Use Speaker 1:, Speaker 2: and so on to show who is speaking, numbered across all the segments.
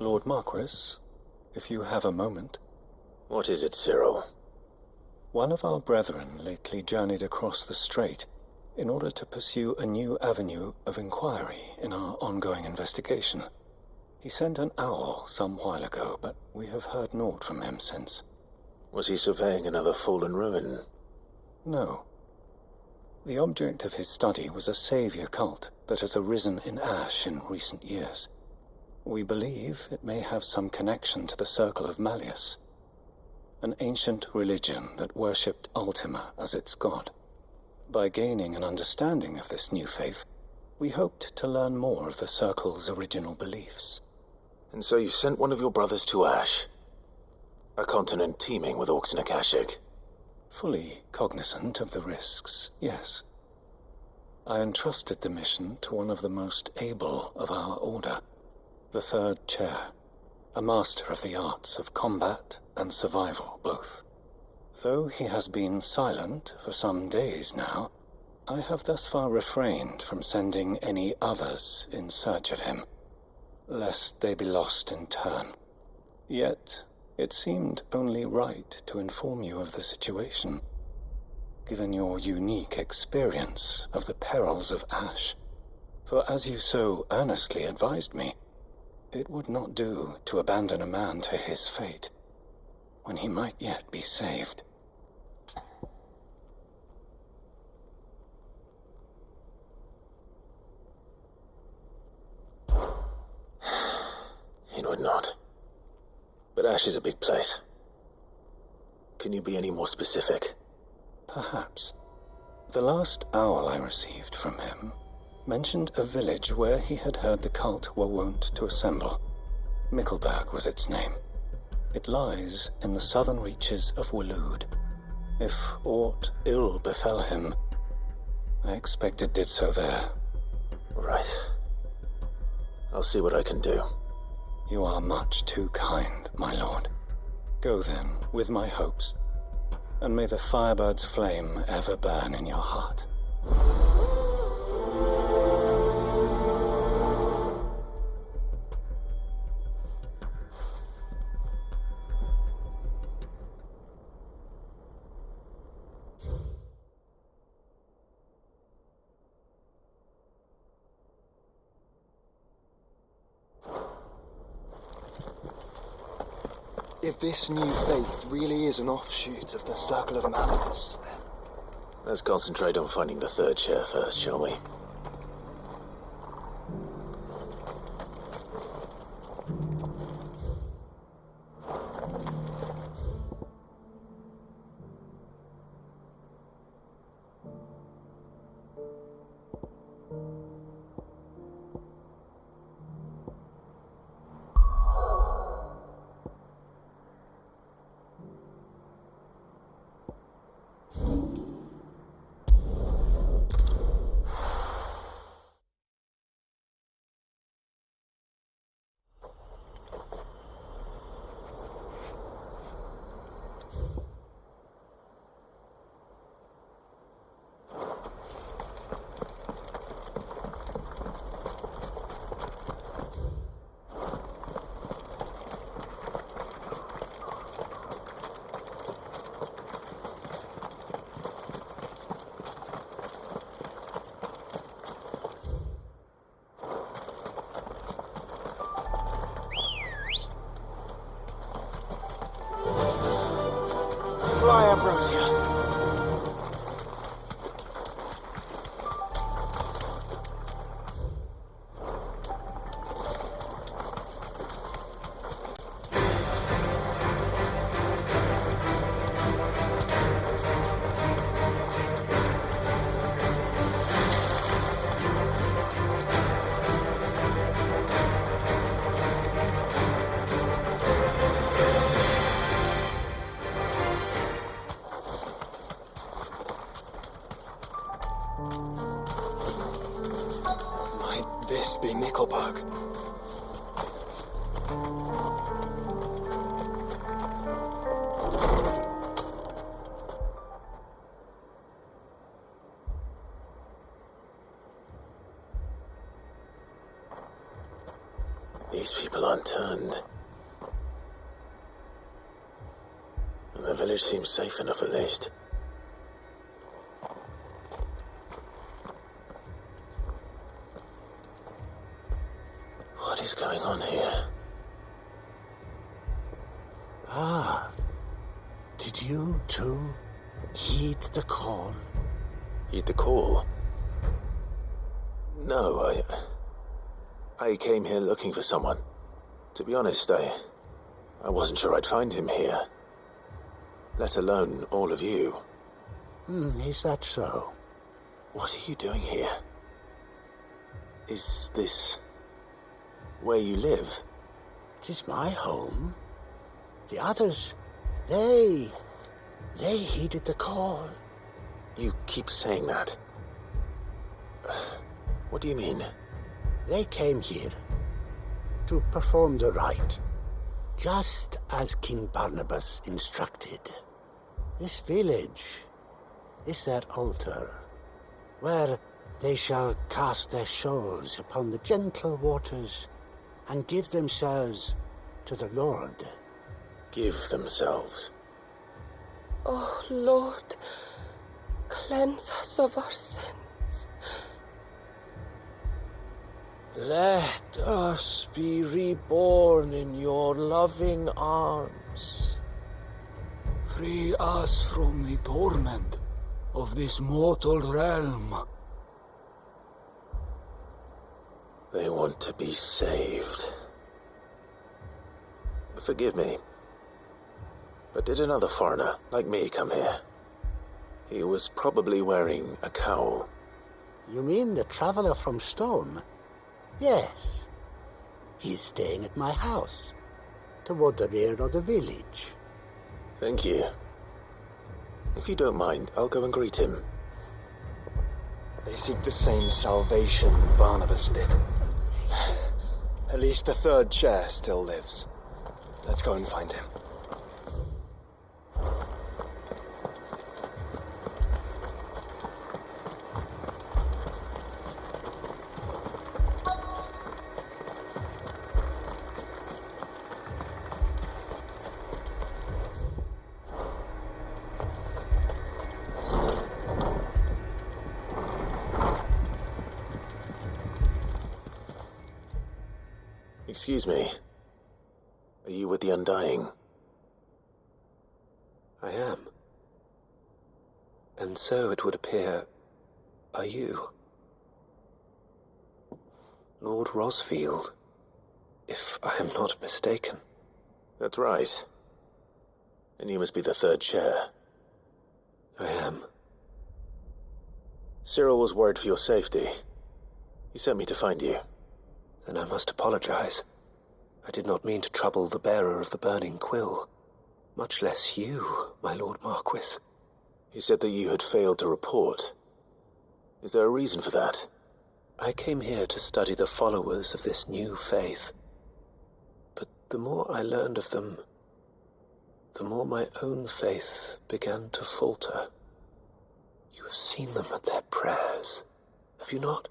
Speaker 1: Lord Marquis, if you have a moment.
Speaker 2: What is it, Cyril?
Speaker 1: One of our brethren lately journeyed across the strait in order to pursue a new avenue of inquiry in our ongoing investigation. He sent an owl some while ago, but we have heard naught from him since.
Speaker 2: Was he surveying another fallen ruin?
Speaker 1: No. The object of his study was a savior cult that has arisen in Ash in recent years. We believe it may have some connection to the Circle of Malleus, an ancient religion that worshipped Ultima as its god. By gaining an understanding of this new faith, we hoped to learn more of the Circle's original beliefs.
Speaker 2: And so you sent one of your brothers to Ash, a continent teeming with orcs and Akashic.
Speaker 1: Fully cognizant of the risks, yes. I entrusted the mission to one of the most able of our order, the Third Chair, a master of the arts of combat and survival both. Though he has been silent for some days now, I have thus far refrained from sending any others in search of him, lest they be lost in turn. Yet, it seemed only right to inform you of the situation, given your unique experience of the perils of Ash. For as you so earnestly advised me, it would not do to abandon a man to his fate, when he might yet be saved.
Speaker 2: It would not. But Ash is a big place. Can you be any more specific?
Speaker 1: Perhaps. The last owl I received from him mentioned a village where he had heard the cult were wont to assemble. Mickleburg was its name. It lies in the southern reaches of Waloed. If aught ill befell him, I expect it did so there.
Speaker 2: Right. I'll see what I can do.
Speaker 1: You are much too kind, my lord. Go then, with my hopes, and may the firebird's flame ever burn in your heart.
Speaker 3: If this new faith really is an offshoot of the Circle of Malleus, then...
Speaker 2: Let's concentrate on finding the Third Chair first, shall we?
Speaker 3: Fly, Ambrosia. Might this be Mickleburg?
Speaker 2: These people aren't turned. And the village seems safe enough at least. What is going on here?
Speaker 4: Ah, did you too heed the call?
Speaker 2: Heed the call? No, I came here looking for someone. To be honest, I wasn't sure I'd find him here. Let alone all of you.
Speaker 4: Is that so?
Speaker 2: What are you doing here? Is this where you live?
Speaker 4: It is my home. The others, they heeded the call.
Speaker 2: You keep saying that. What do you mean?
Speaker 4: They came here to perform the rite, just as King Barnabas instructed. This village is their altar, where they shall cast their shawls upon the gentle waters and give themselves to the Lord.
Speaker 2: Give themselves?
Speaker 5: Oh, Lord, cleanse us of our sins.
Speaker 6: Let us be reborn in your loving arms.
Speaker 7: Free us from the torment of this mortal realm.
Speaker 2: They want to be saved. Forgive me, but did another foreigner like me come here? He was probably wearing a cowl.
Speaker 4: You mean the traveler from Stone? Yes. He's staying at my house, toward the rear of the village.
Speaker 2: Thank you. If you don't mind, I'll go and greet him.
Speaker 3: They seek the same salvation Barnabas did. At least the third chair still lives. Let's go and find him.
Speaker 2: Excuse me. Are you with the Undying?
Speaker 1: I am. And so it would appear, are you? Lord Rosfield, if I am not mistaken.
Speaker 2: That's right. And you must be the third chair.
Speaker 1: I am.
Speaker 2: Cyril was worried for your safety. He sent me to find you.
Speaker 1: Then I must apologize. I did not mean to trouble the bearer of the burning quill, much less you, my Lord Marquis.
Speaker 2: He said that you had failed to report. Is there a reason for that?
Speaker 1: I came here to study the followers of this new faith. But the more I learned of them, the more my own faith began to falter. You have seen them at their prayers, have you not?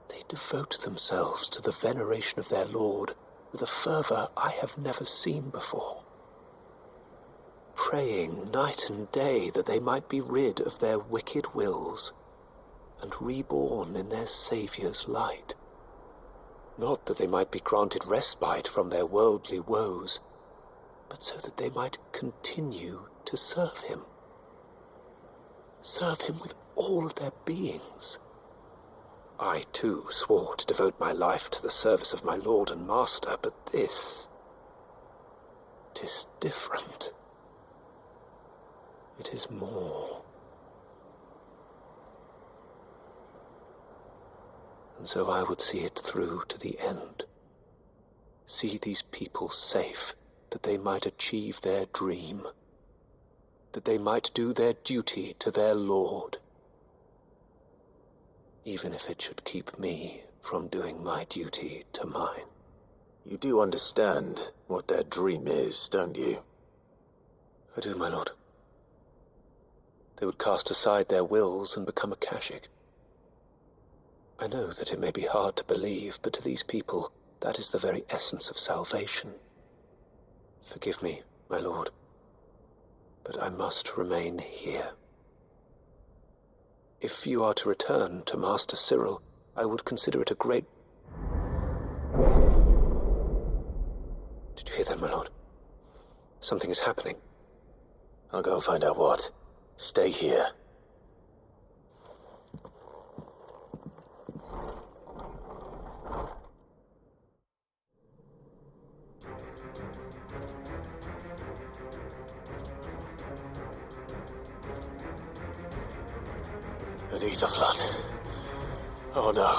Speaker 1: They devote themselves to the veneration of their Lord with a fervor I have never seen before, praying night and day that they might be rid of their wicked wills and reborn in their Saviour's light. Not that they might be granted respite from their worldly woes, but so that they might continue to serve him. Serve him with all of their beings. I, too, swore to devote my life to the service of my Lord and Master, but this... 'tis different. It is more. And so I would see it through to the end. See these people safe, that they might achieve their dream. That they might do their duty to their Lord. Even if it should keep me from doing my duty to mine.
Speaker 2: You do understand what their dream is, don't you?
Speaker 1: I do, my lord. They would cast aside their wills and become Akashic.
Speaker 6: I know that it may be hard to believe, but to these people, that is the very essence of salvation. Forgive me, my lord, but I must remain here. If you are to return to Master Cyril, I would consider it a great... Did you hear that, my lord? Something is happening.
Speaker 2: I'll go and find out what. Stay here. An ether flood. Oh no.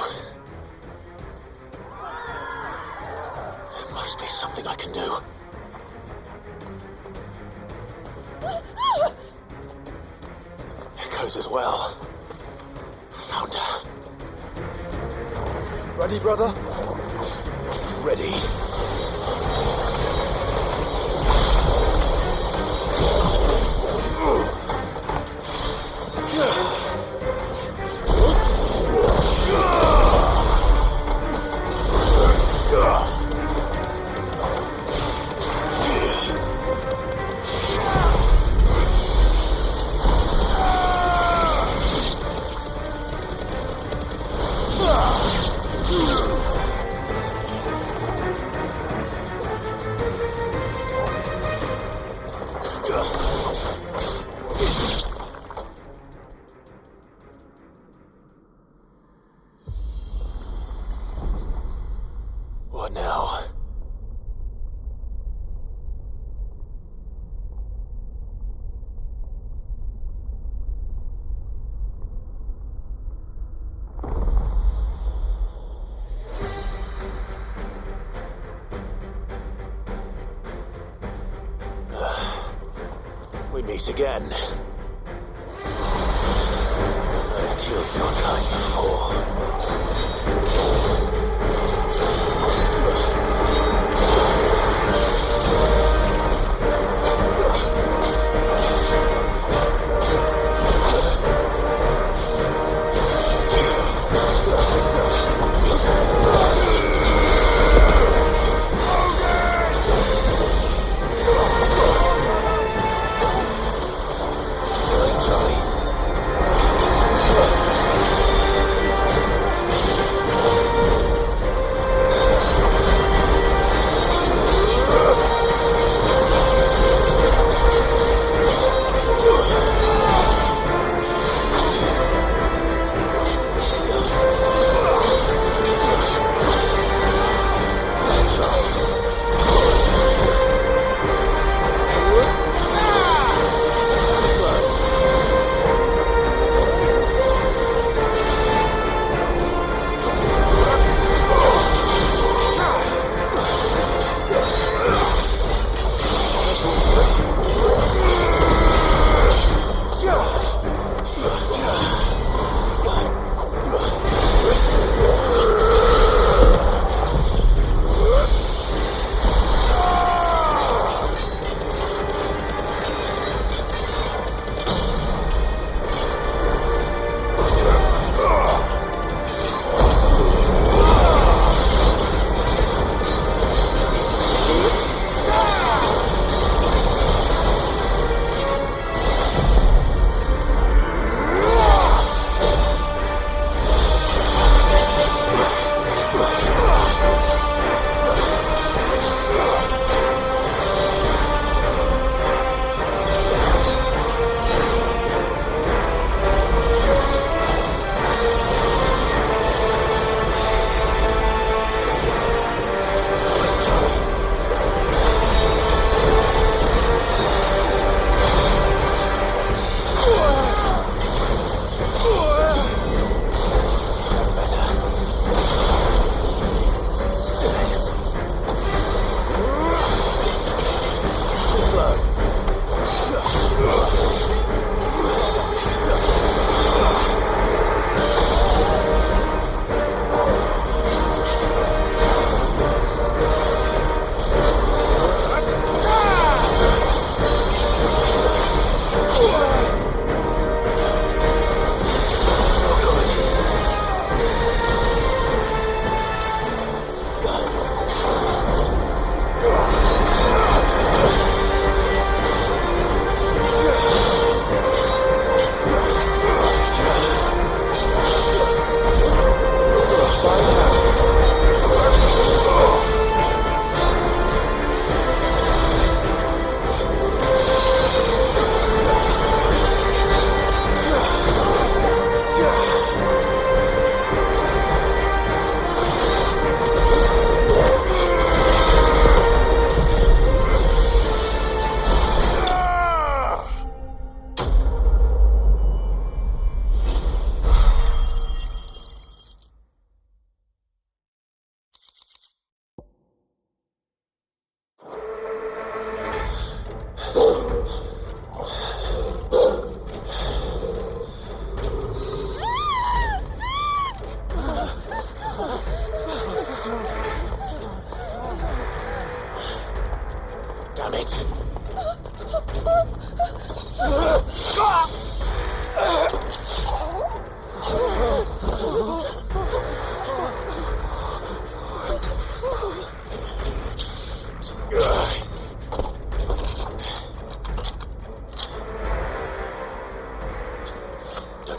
Speaker 2: There must be something I can do. Echoes as well. Found her.
Speaker 3: Ready, brother?
Speaker 2: Ready. What now? We meet again. I've killed your kind before.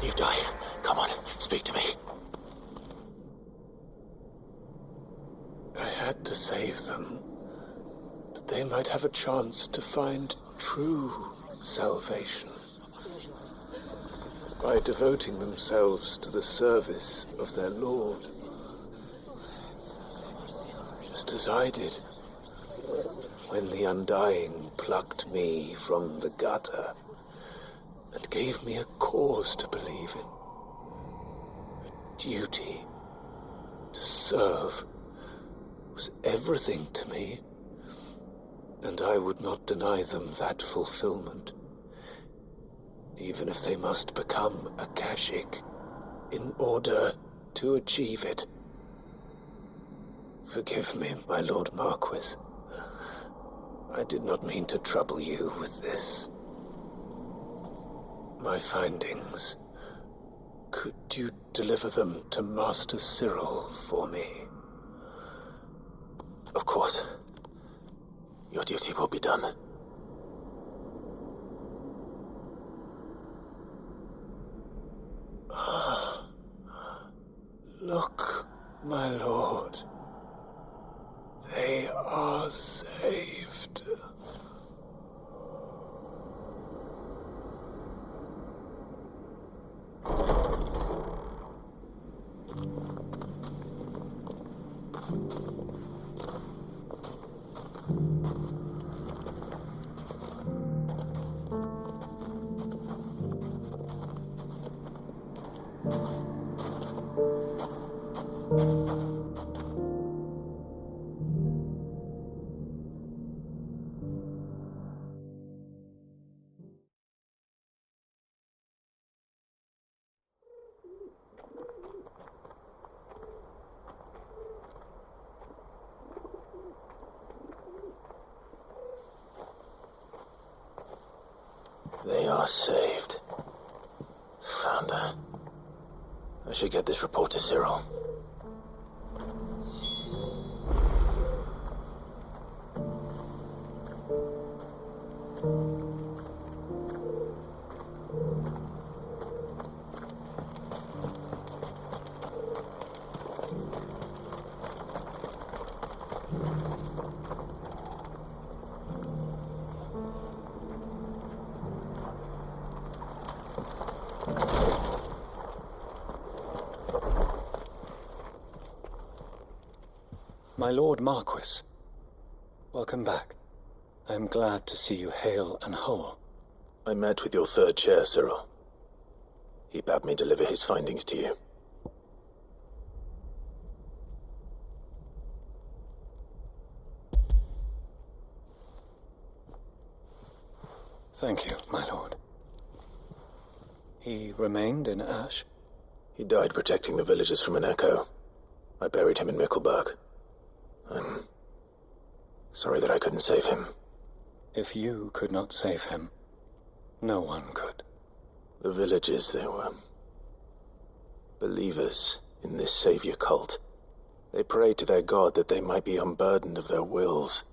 Speaker 2: You die. Come on, speak to me.
Speaker 6: I had to save them, that they might have a chance to find true salvation. By devoting themselves to the service of their Lord. Just as I did when the Undying plucked me from the gutter and gave me a cause to believe in. A duty to serve was everything to me, and I would not deny them that fulfillment, even if they must become a Kashik in order to achieve it. Forgive me, my Lord Marquis. I did not mean to trouble you with this. My findings. Could you deliver them to Master Cyril for me?
Speaker 2: Of course. Your duty will be done.
Speaker 6: Look, my lord. They are saved.
Speaker 2: They are saved. Founder. I should get this report to Cyril.
Speaker 1: My Lord Marquis, welcome back. I am glad to see you hale and whole.
Speaker 2: I met with your third chair, Cyril. He bade me deliver his findings to you.
Speaker 1: Thank you, my lord. He remained in Ash?
Speaker 2: He died protecting the villagers from an echo. I buried him in Mickelberg. I'm sorry that I couldn't save him.
Speaker 1: If you could not save him, no one could.
Speaker 2: The villagers, they were believers in this savior cult. They prayed to their god that they might be unburdened of their wills.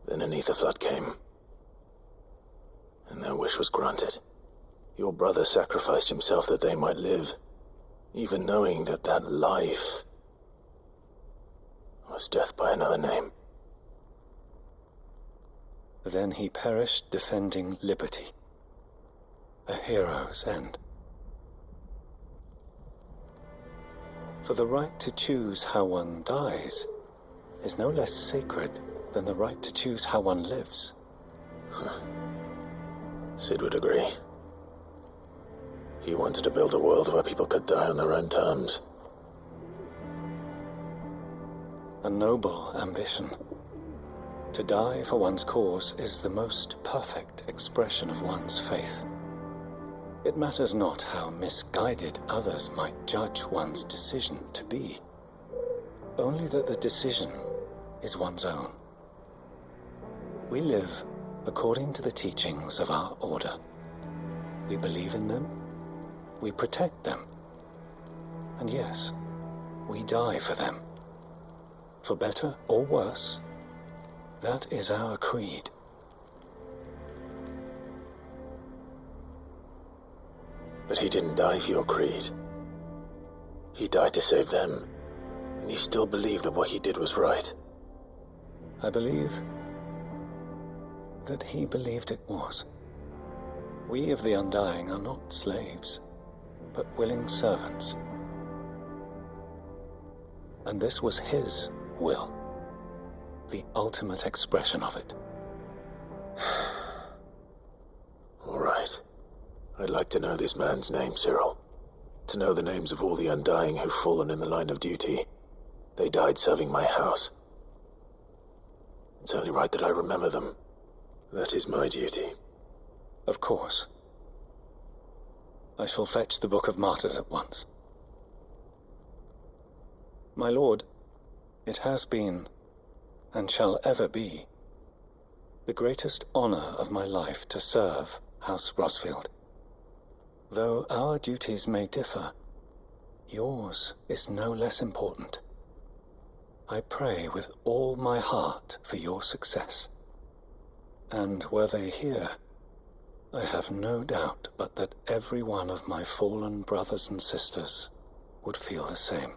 Speaker 2: Then an ether flood came, and their wish was granted. Your brother sacrificed himself that they might live, even knowing that that life was death by another name.
Speaker 1: Then he perished defending liberty. A hero's end. For the right to choose how one dies is no less sacred than the right to choose how one lives.
Speaker 2: Sid would agree. He wanted to build a world where people could die on their own terms.
Speaker 1: A noble ambition. To die for one's cause is the most perfect expression of one's faith. It matters not how misguided others might judge one's decision to be, only that the decision is one's own. We live according to the teachings of our order. We believe in them, we protect them, and yes, we die for them. For better or worse, that is our creed.
Speaker 2: But he didn't die for your creed. He died to save them. And you still believe that what he did was right?
Speaker 1: I believe that he believed it was. We of the Undying are not slaves, but willing servants. And this was his will, the ultimate expression of it.
Speaker 2: All right. I'd like to know this man's name, Cyril. To know the names of all the Undying who've fallen in the line of duty. They died serving my house. It's only right that I remember them. That is my duty.
Speaker 1: Of course. I shall fetch the Book of Martyrs at once. My lord, it has been, and shall ever be, the greatest honor of my life to serve House Rosfield. Though our duties may differ, yours is no less important. I pray with all my heart for your success. And were they here, I have no doubt but that every one of my fallen brothers and sisters would feel the same.